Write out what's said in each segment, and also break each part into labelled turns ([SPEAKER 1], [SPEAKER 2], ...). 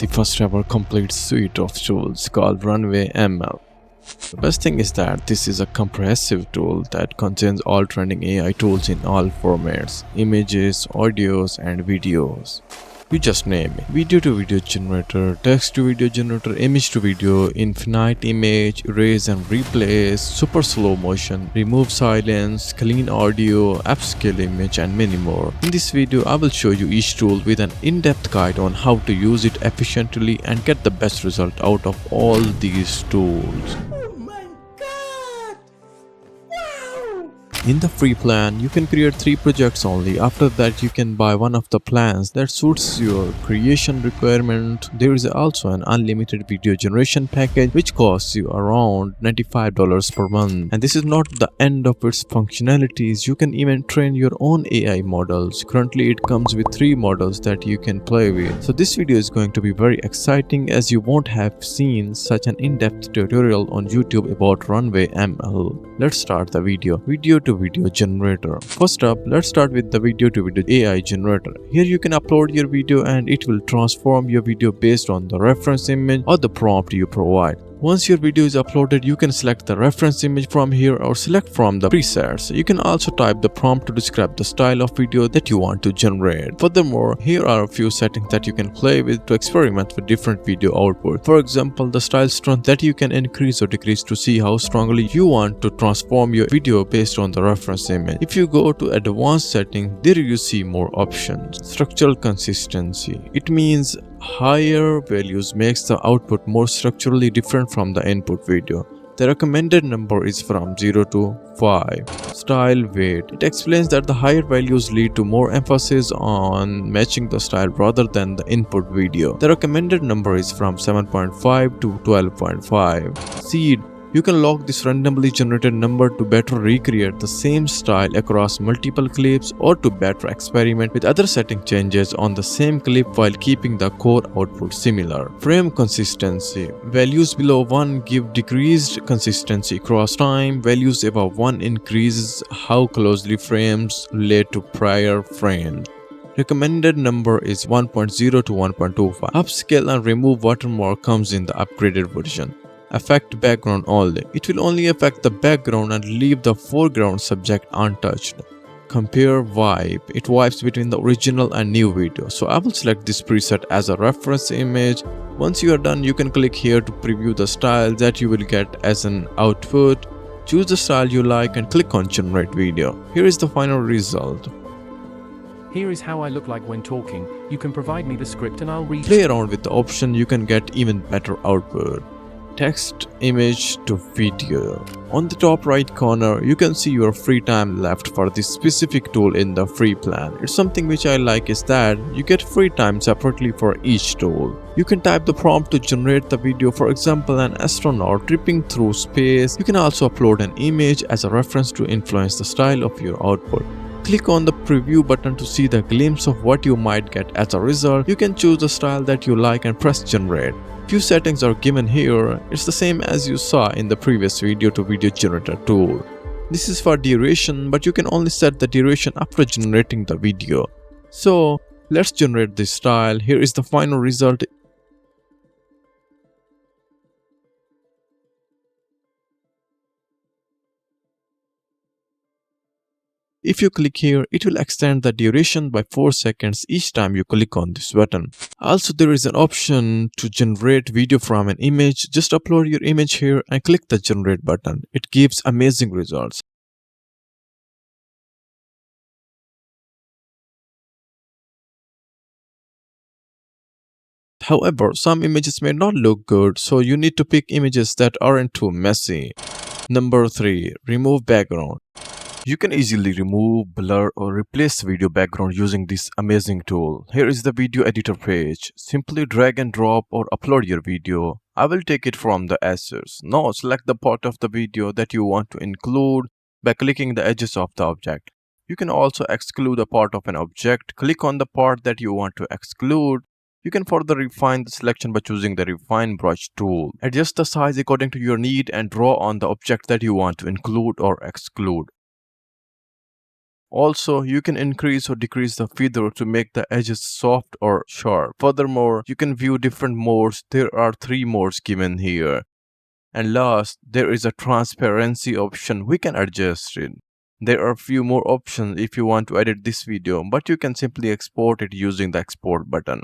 [SPEAKER 1] the first ever complete suite of tools called RunwayML. The best thing is that this is a comprehensive tool that contains all trending AI tools in all formats: images, audios, and videos. You just name it. Video to video generator, text to video generator, image to video, infinite image, erase and replace, super slow motion, remove silence, clean audio, upscale image, and many more. In this video, I will show you each tool with an in-depth guide on how to use it efficiently and get the best result out of all these tools. In the free plan, you can create 3 projects only. After that, you can buy one of the plans that suits your creation requirement. There is also an unlimited video generation package which costs you around $95 per month. And this is not the end of its functionalities. You can even train your own AI models. Currently, it comes with 3 models that you can play with. So this video is going to be very exciting as you won't have seen such an in-depth tutorial on YouTube about RunwayML. Let's start the video. Video to video generator. First up, let's start with the video to video AI generator. Here you can upload your video and it will transform your video based on the reference image or the prompt you provide. Once your video is uploaded, you can select the reference image from here or select from the presets. You can also type the prompt to describe the style of video that you want to generate. Furthermore, here are a few settings that you can play with to experiment with different video output. For example, the style strength that you can increase or decrease to see how strongly you want to transform your video based on the reference image. If you go to advanced setting, there you see more options. Structural consistency. It means higher values makes the output more structurally different from the input video. The recommended number is from 0 to 5. Style weight. It explains that the higher values lead to more emphasis on matching the style rather than the input video. The recommended number is from 7.5 to 12.5. Seed. You can lock this randomly generated number to better recreate the same style across multiple clips or to better experiment with other setting changes on the same clip while keeping the core output similar. Frame consistency. Values below 1 give decreased consistency across time. Values above 1 increases how closely frames relate to prior frames. Recommended number is 1.0 to 1.25. Upscale and remove watermark comes in the upgraded version. Affect background only. It will only affect the background and leave the foreground subject untouched. Compare wipe. It wipes between the original and new video. So I will select this preset as a reference image. Once you are done, you can click here to preview the style that you will get as an output. Choose the style you like and click on generate video. Here is the final result.
[SPEAKER 2] Here is how I look like when talking. You can provide me the script and I'll read.
[SPEAKER 1] Play around with the option, you can get even better output. Text, image to video. On the top right corner, you can see your free time left for this specific tool in the free plan. It's something which I like is that you get free time separately for each tool. You can type the prompt to generate the video, for example an astronaut tripping through space. You can also upload an image as a reference to influence the style of your output. Click on the preview button to see the glimpse of what you might get as a result. You can choose the style that you like and press generate. Few settings are given here. It's the same as you saw in the previous video to video generator tool. This is for duration, but you can only set the duration after generating the video. So let's generate this style. Here is the final result. If you click here, it will extend the duration by 4 seconds each time you click on this button. Also, there is an option to generate video from an image. Just upload your image here and click the generate button. It gives amazing results. However, some images may not look good, so you need to pick images that aren't too messy. Number 3. Remove background. You can easily remove, blur or replace video background using this amazing tool. Here is the video editor page. Simply drag and drop or upload your video. I will take it from the assets. Now select the part of the video that you want to include by clicking the edges of the object. You can also exclude a part of an object. Click on the part that you want to exclude. You can further refine the selection by choosing the Refine Brush tool. Adjust the size according to your need and draw on the object that you want to include or exclude. Also, you can increase or decrease the feather to make the edges soft or sharp. Furthermore, you can view different modes. There are 3 modes given here. And last, there is a transparency option. We can adjust it. There are few more options if you want to edit this video, but you can simply export it using the export button.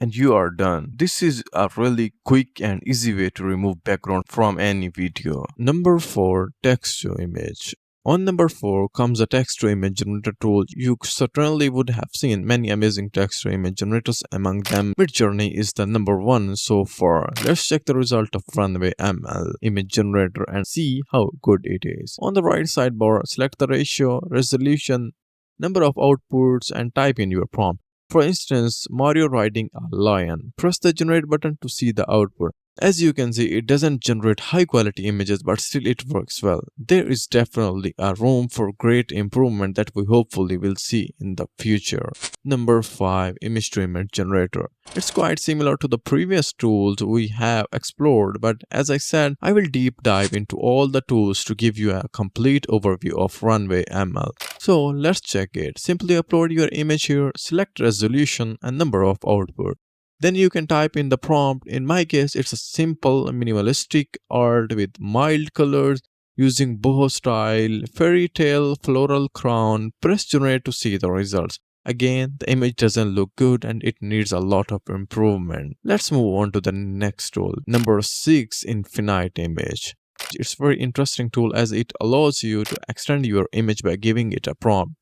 [SPEAKER 1] And you are done. This is a really quick and easy way to remove background from any video. Number 4. Text to image. On number 4 comes a text to image generator tool. You certainly would have seen many amazing text to image generators. Among them, Midjourney is the number 1 so far. Let's check the result of RunwayML image generator and see how good it is. On the right sidebar, select the ratio, resolution, number of outputs and type in your prompt. For instance, Mario riding a lion. Press the generate button to see the output. As you can see, it doesn't generate high quality images, but still it works well. There is definitely a room for great improvement that we hopefully will see in the future. Number 5. Image to image generator. It's quite similar to the previous tools we have explored, but as I said, I will deep dive into all the tools to give you a complete overview of RunwayML. So let's check it. Simply upload your image here, select resolution and number of output. Then you can type in the prompt. In my case, it's a simple minimalistic art with mild colors using boho style, fairy tale, floral crown. Press generate to see the results. Again, the image doesn't look good and it needs a lot of improvement. Let's move on to the next tool. Number 6. Infinite image. It's a very interesting tool as it allows you to extend your image by giving it a prompt.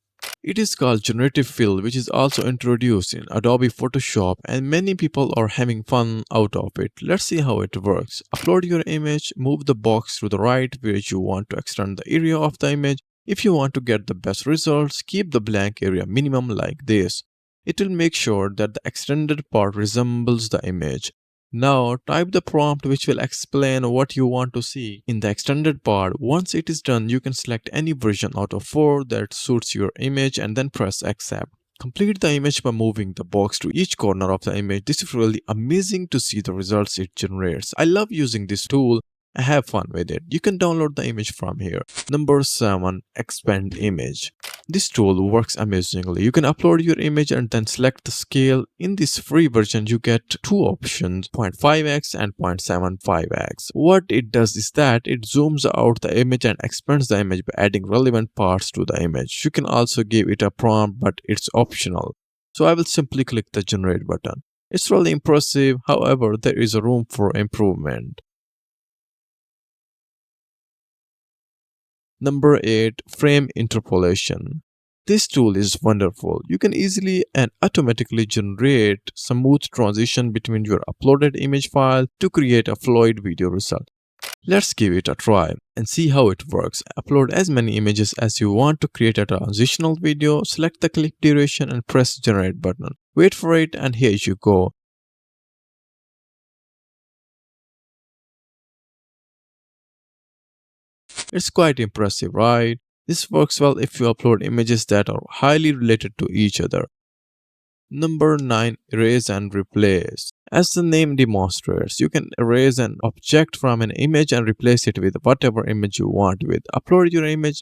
[SPEAKER 1] It is called generative fill, which is also introduced in Adobe Photoshop, and many people are having fun out of it. Let's see how it works. Upload your image, move the box to the right where you want to extend the area of the image. If you want to get the best results, keep the blank area minimum like this. It will make sure that the extended part resembles the image. Now type the prompt which will explain what you want to see in the extended part. Once it is done, you can select any version out of 4 that suits your image and then press accept. Complete the image by moving the box to each corner of the image. This is really amazing to see the results it generates. I love using this tool. I have fun with it. You can download the image from here. Number 7. Expand image. This tool works amazingly. You can upload your image and then select the scale. In this free version, you get 2 options, 0.5x and 0.75x. What it does is that it zooms out the image and expands the image by adding relevant parts to the image. You can also give it a prompt, but it's optional. So I will simply click the generate button. It's really impressive. However, there is a room for improvement. Number 8. Frame interpolation. This tool is wonderful. You can easily and automatically generate smooth transition between your uploaded image file to create a fluid video result. Let's give it a try and see how it works. Upload as many images as you want to create a transitional video. Select the clip duration and press generate button. Wait for it and here you go. It's quite impressive, right? This works well if you upload images that are highly related to each other. Number 9. Erase and replace. As the name demonstrates, you can erase an object from an image and replace it with whatever image you want with. Upload your image,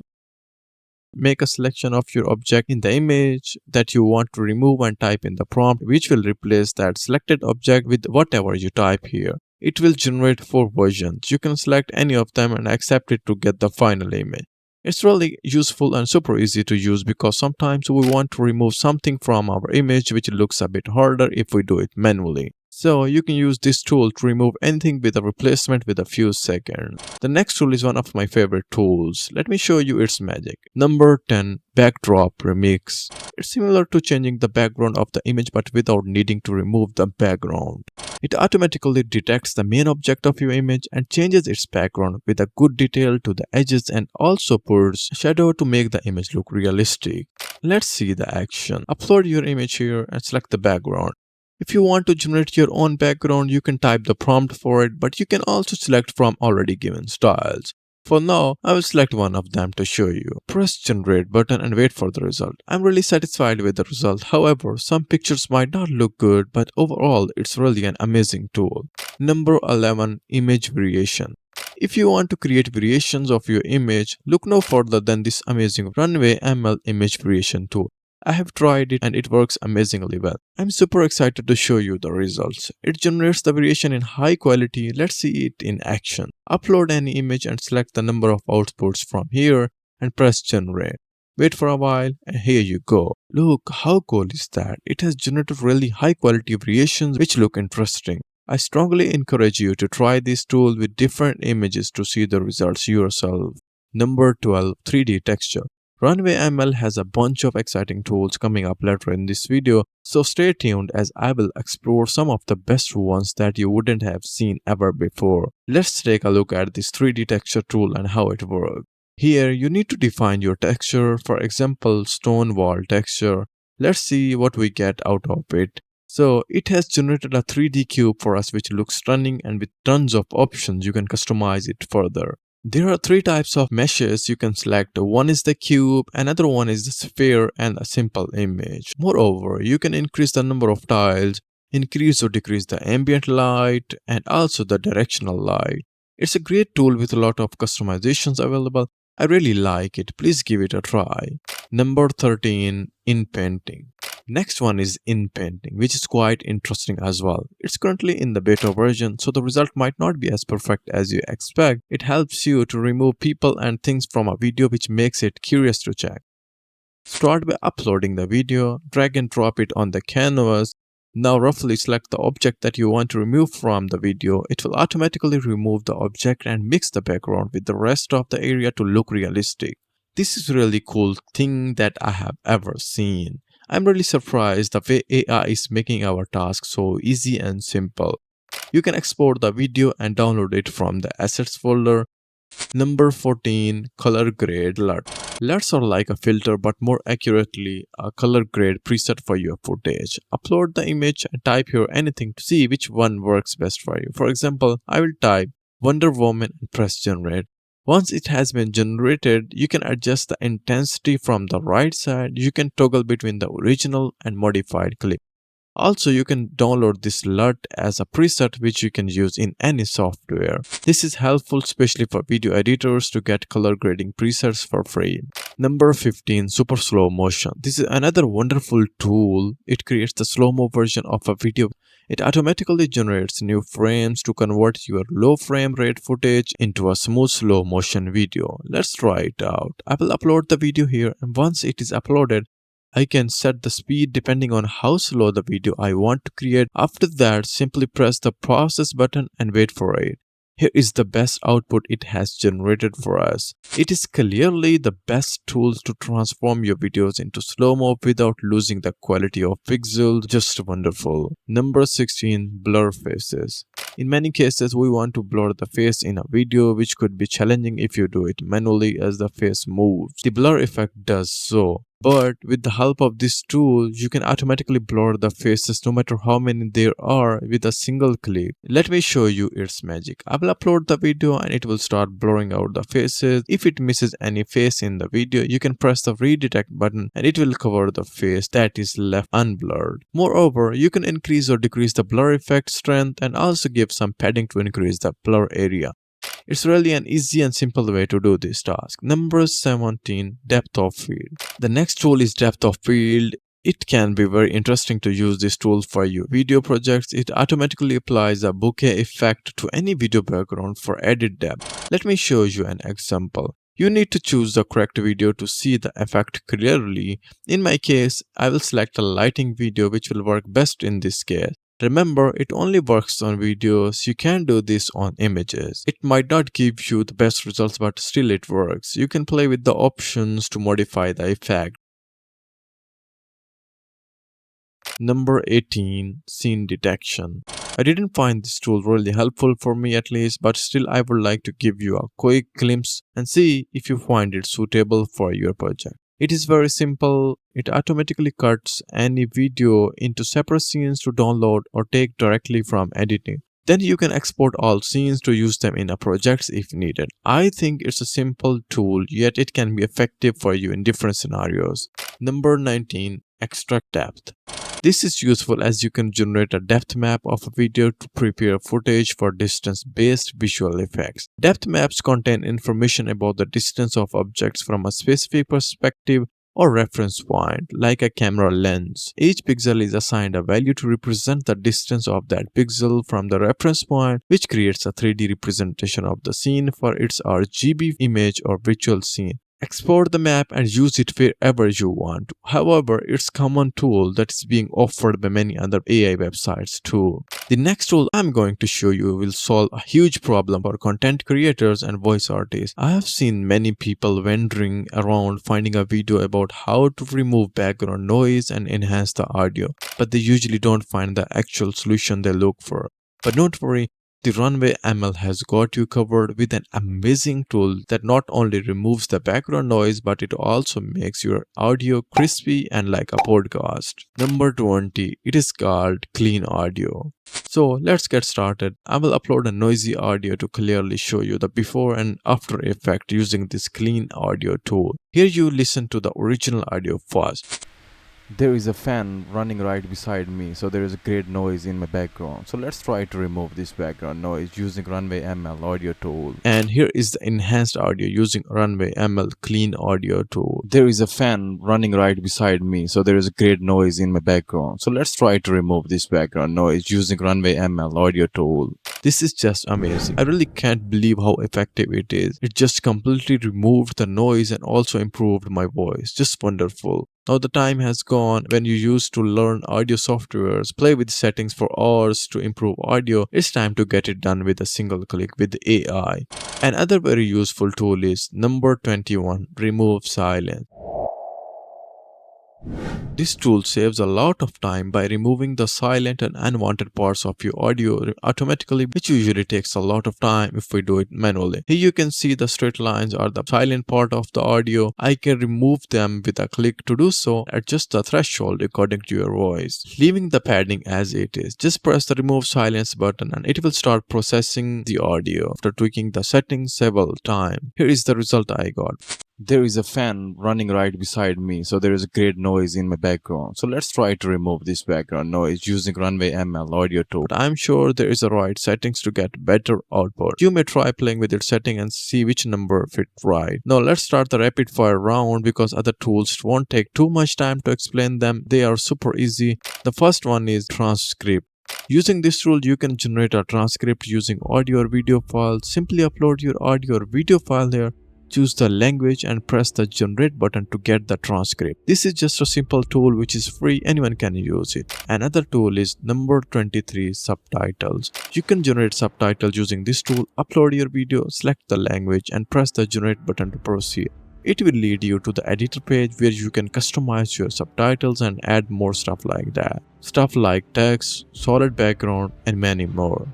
[SPEAKER 1] make a selection of your object in the image that you want to remove and type in the prompt which will replace that selected object with whatever you type here. It will generate 4 versions. You can select any of them and accept it to get the final image. It's really useful and super easy to use because sometimes we want to remove something from our image which looks a bit harder if we do it manually. So you can use this tool to remove anything with a replacement with a few seconds. The next tool is one of my favorite tools. Let me show you its magic. Number 10. Backdrop Remix. It's similar to changing the background of the image but without needing to remove the background. It automatically detects the main object of your image and changes its background with a good detail to the edges and also puts shadow to make the image look realistic. Let's see the action. Upload your image here and select the background. If you want to generate your own background, you can type the prompt for it, but you can also select from already given styles. For now, I will select one of them to show you. Press generate button and wait for the result. I'm really satisfied with the result. However, some pictures might not look good, but overall, it's really an amazing tool. Number 11. Image variation. If you want to create variations of your image, look no further than this amazing RunwayML image variation tool. I have tried it and it works amazingly well. I'm super excited to show you the results. It generates the variation in high quality. Let's see it in action. Upload any image and select the number of outputs from here and press generate. Wait for a while and here you go. Look how cool is that? It has generated really high quality variations which look interesting. I strongly encourage you to try this tool with different images to see the results yourself. Number 12. 3D texture. RunwayML has a bunch of exciting tools coming up later in this video, so stay tuned as I will explore some of the best ones that you wouldn't have seen ever before. Let's take a look at this 3D texture tool and how it works. Here you need to define your texture, for example stone wall texture. Let's see what we get out of it. So it has generated a 3D cube for us which looks stunning, and with tons of options you can customize it further. There are 3 types of meshes you can select. One is the cube, another one is the sphere, and a simple image. Moreover, you can increase the number of tiles, increase or decrease the ambient light, and also the directional light. It's a great tool with a lot of customizations available. I really like it. Please give it a try. Number 13. Inpainting. Next one is Inpainting, which is quite interesting as well. It's currently in the beta version, so the result might not be as perfect as you expect. It helps you to remove people and things from a video, which makes it curious to check. Start by uploading the video, drag and drop it on the canvas. Now roughly select the object that you want to remove from the video. It will automatically remove the object and mix the background with the rest of the area to look realistic. This is a really cool thing that I have ever seen. I'm really surprised the way AI is making our task so easy and simple. You can export the video and download it from the assets folder. Number 14. Color grade LUT. LUTs are like a filter, but more accurately a color grade preset for your footage. Upload the image and type here anything to see which one works best for you. For example, I will type Wonder Woman and press generate. Once it has been generated, you can adjust the intensity from the right side. You can toggle between the original and modified clip. Also, you can download this LUT as a preset which you can use in any software. This is helpful especially for video editors to get color grading presets for free. Number 15. Super slow motion. This is another wonderful tool. It creates the slow-mo version of a video. It automatically generates new frames to convert your low frame rate footage into a smooth slow motion video. Let's try it out. I will upload the video here, and once it is uploaded, I can set the speed depending on how slow the video I want to create. After that, simply press the process button and wait for it. Here is the best output it has generated for us. It is clearly the best tools to transform your videos into slow-mo without losing the quality of pixels. Just wonderful. Number 16. Blur faces. In many cases, we want to blur the face in a video, which could be challenging if you do it manually as the face moves. The blur effect does so. But with the help of this tool, you can automatically blur the faces no matter how many there are with a single click. Let me show you its magic. I will upload the video and it will start blurring out the faces. If it misses any face in the video, you can press the redetect button and it will cover the face that is left unblurred. Moreover, you can increase or decrease the blur effect strength and also give some padding to increase the blur area. It's really an easy and simple way to do this task. Number 17. Depth of field. The next tool is depth of field. It can be very interesting to use this tool for your video projects. It automatically applies a bokeh effect to any video background for added depth. Let me show you an example. You need to choose the correct video to see the effect clearly. In my case, I will select a lighting video which will work best in this case. Remember, it only works on videos. You can do this on images. It might not give you the best results, but still it works. You can play with the options to modify the effect. Number 18. Scene detection. I didn't find this tool really helpful for me at least, but still I would like to give you a quick glimpse and see if you find it suitable for your project. It is very simple. It automatically cuts any video into separate scenes to download or take directly from editing. Then you can export all scenes to use them in a project if needed. I think it's a simple tool, yet it can be effective for you in different scenarios. Number 19. Extract depth. This is useful as you can generate a depth map of a video to prepare footage for distance-based visual effects. Depth maps contain information about the distance of objects from a specific perspective or reference point, like a camera lens. Each pixel is assigned a value to represent the distance of that pixel from the reference point, which creates a 3D representation of the scene for its RGB image or virtual scene. Export the map and use it wherever you want. However, it's a common tool that is being offered by many other AI websites too. The next tool I'm going to show you will solve a huge problem for content creators and voice artists. I have seen many people wandering around finding a video about how to remove background noise and enhance the audio, but they usually don't find the actual solution they look for. But don't worry, the RunwayML has got you covered with an amazing tool that not only removes the background noise, but it also makes your audio crispy and like a podcast. Number 20, it is called Clean Audio. So let's get started. I will upload a noisy audio to clearly show you the before and after effect using this Clean Audio tool. Here you listen to the original audio first.
[SPEAKER 3] There is a fan running right beside me, so there is a great noise in my background. So let's try to remove this background noise using RunwayML audio tool.
[SPEAKER 1] And here is the enhanced audio using RunwayML Clean Audio tool.
[SPEAKER 3] There is a fan running right beside me, so there is a great noise in my background. So let's try to remove this background noise using RunwayML audio tool.
[SPEAKER 1] This is just amazing. I really can't believe how effective it is. It just completely removed the noise and also improved my voice. Just wonderful. Now the time has gone when you used to learn audio softwares, play with settings for hours to improve audio. It's time to get it done with a single click with AI. Another very useful tool is number 21, remove silence. This tool saves a lot of time by removing the silent and unwanted parts of your audio automatically, which usually takes a lot of time if we do it manually. Here you can see the straight lines are the silent part of the audio. I can remove them with a click. To do so, adjust the threshold according to your voice, leaving the padding as it is. Just press the remove silence button and it will start processing the audio after tweaking the settings several times. Here is the result I got.
[SPEAKER 3] There is a fan running right beside me, so there is a great noise in my background. So let's try to remove this background noise using RunwayML audio tool.
[SPEAKER 1] But I'm sure there is a right settings to get better output. You may try playing with its setting and see which number fit right. Now let's start the rapid fire round because other tools won't take too much time to explain them. They are super easy. The first one is Transcript. Using this tool, you can generate a transcript using audio or video file. Simply upload your audio or video file here. Choose the language and press the generate button to get the transcript. This is just a simple tool which is free, anyone can use it. Another tool is number 23, Subtitles. You can generate subtitles using this tool. Upload your video, select the language and press the generate button to proceed. It will lead you to the editor page where you can customize your subtitles and add more stuff like that. Stuff like text, solid background and many more.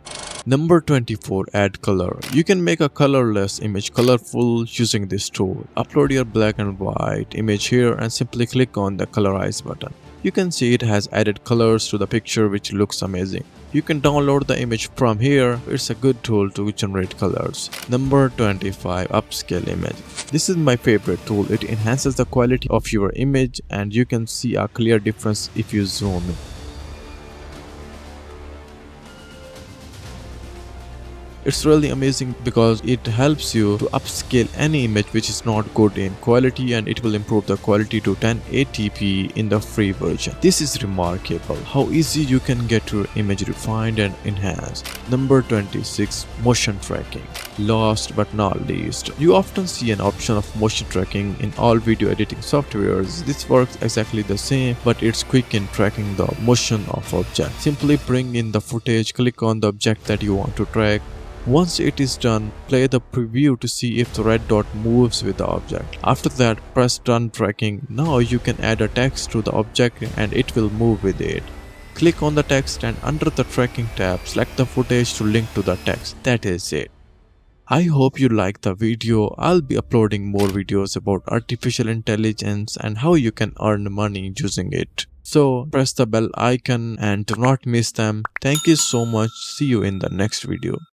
[SPEAKER 1] Number 24, add color. You can make a colorless image colorful using this tool. Upload your black and white image here and simply click on the colorize button. You can see it has added colors to the picture which looks amazing. You can download the image from here. It's a good tool to generate colors. Number 25, Upscale Image. This is my favorite tool. It enhances the quality of your image and you can see a clear difference if you zoom in. It's really amazing because it helps you to upscale any image which is not good in quality and it will improve the quality to 1080p in the free version. This is remarkable how easy you can get your image refined and enhanced. Number 26, motion tracking. Last but not least, you often see an option of motion tracking in all video editing softwares. This works exactly the same, but it's quick in tracking the motion of object. Simply bring in the footage, click on the object that you want to track. Once it is done, play the preview to see if the red dot moves with the object. After that, press done tracking. Now you can add a text to the object and it will move with it. Click on the text and under the tracking tab, select the footage to link to the text. That is it. I hope you liked the video. I'll be uploading more videos about artificial intelligence and how you can earn money using it. So press the bell icon and do not miss them. Thank you so much. See you in the next video.